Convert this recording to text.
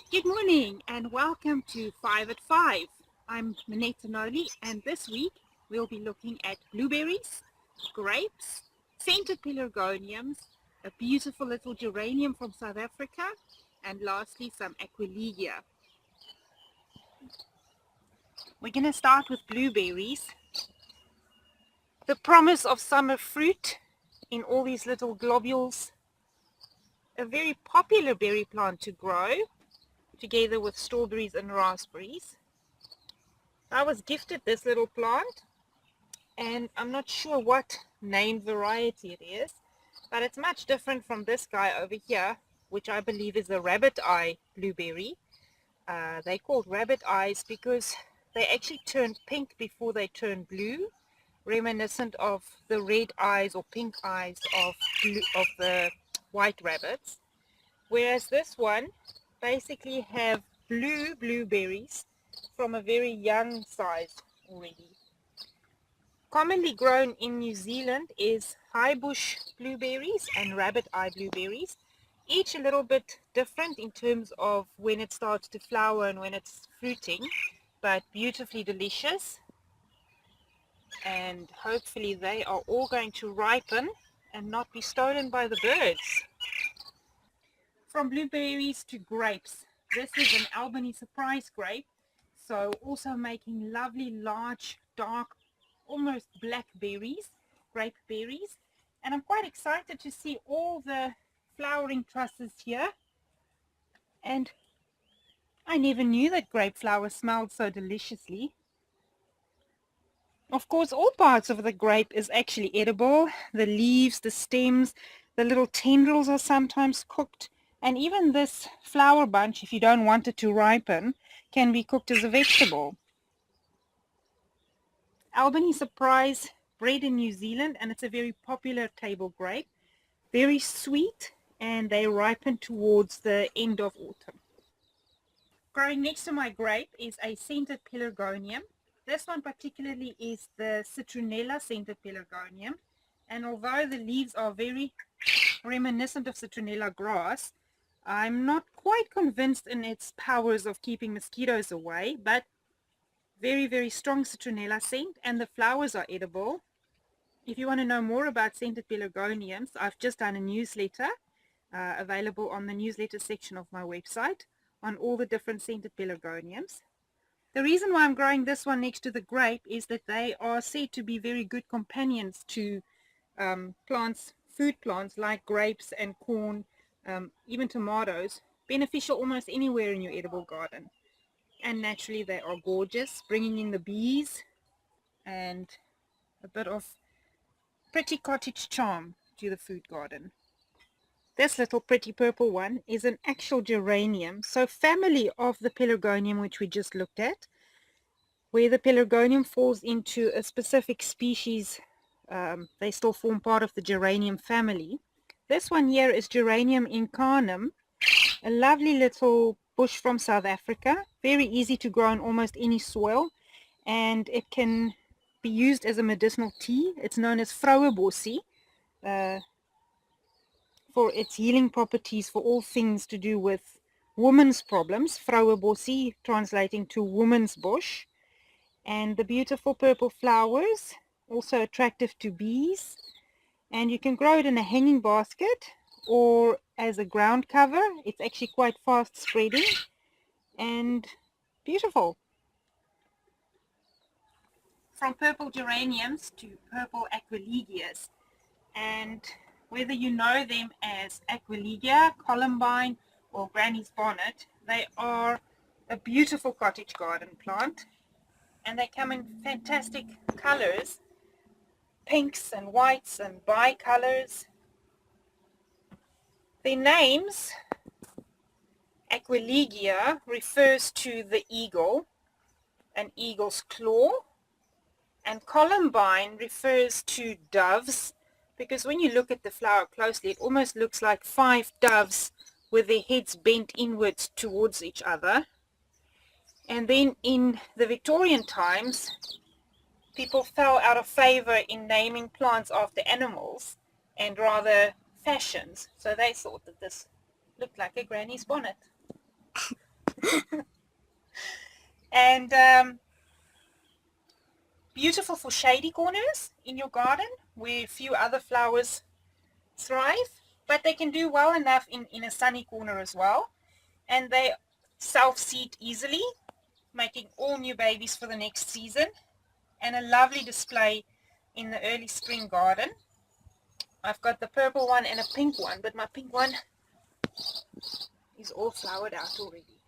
Good morning and welcome to 5 at 5. I'm Minette Noli, and this week we'll be looking at blueberries, grapes, scented pelargoniums, a beautiful little geranium from South Africa, and lastly some aquilegia. We're going to start with blueberries. The promise of summer fruit in all these little globules. A very popular berry plant to grow together with strawberries and raspberries. I was gifted this little plant, and I'm not sure what named variety it is, but it's much different from this guy over here, which I believe is a rabbit eye blueberry. They're called rabbit eyes because they actually turn pink before they turn blue, reminiscent of the red eyes or pink eyes of the white rabbits. Whereas this one basically have blue blueberries from a very young size already. Commonly grown in New Zealand is high bush blueberries and rabbit eye blueberries, each a little bit different in terms of when it starts to flower and when it's fruiting, but beautifully delicious, and hopefully they are all going to ripen and not be stolen by the birds. From blueberries to grapes, this is an Albany surprise grape, so also making lovely large dark almost black berries, grape berries, and I'm quite excited to see all the flowering trusses here. And I never knew that grape flowers smelled so deliciously. Of course, all parts of the grape is actually edible. The leaves, the stems, the little tendrils are sometimes cooked, and even this flower bunch, if you don't want it to ripen, can be cooked as a vegetable. Albany Surprise, bred in New Zealand, and it's a very popular table grape. Very sweet, and they ripen towards the end of autumn. Growing next to my grape is a scented pelargonium. This one particularly is the citronella scented pelargonium, and although the leaves are very reminiscent of citronella grass, I'm not quite convinced in its powers of keeping mosquitoes away, but very strong citronella scent, and the flowers are edible. If you want to know more about scented pelargoniums, I've just done a newsletter available on the newsletter section of my website on all the different scented pelargoniums. The reason why I'm growing this one next to the grape is that they are said to be very good companions to plants, food plants like grapes and corn, even tomatoes, beneficial almost anywhere in your edible garden. And naturally they are gorgeous, bringing in the bees and a bit of pretty cottage charm to the food garden. This little pretty purple one is an actual geranium, so family of the pelargonium which we just looked at, where the pelargonium falls into a specific species. They still form part of the geranium family. This one here is Geranium incarnum, a lovely little bush from South Africa, very easy to grow in almost any soil, and it can be used as a medicinal tea. It's known as vrouwenbossie, for its healing properties for all things to do with women's problems. Vrouwenbossie translating to woman's bush. And the beautiful purple flowers, also attractive to bees. And you can grow it in a hanging basket or as a ground cover. It's actually quite fast spreading and beautiful. From purple geraniums to purple aquilegias, and whether you know them as aquilegia, columbine, or granny's bonnet, they are a beautiful cottage garden plant, and they come in fantastic colors, pinks and whites and bicolors. Their names, aquilegia refers to the eagle, an eagle's claw, and columbine refers to doves, because when you look at the flower closely, it almost looks like 5 doves with their heads bent inwards towards each other. And then in the Victorian times, people fell out of favor in naming plants after animals and rather fashions, so they thought that this looked like a granny's bonnet. And beautiful for shady corners in your garden where a few other flowers thrive, but they can do well enough in a sunny corner as well. And they self-seed easily, making all new babies for the next season, and a lovely display in the early spring garden. I've got the purple one and a pink one, but my pink one is all flowered out already.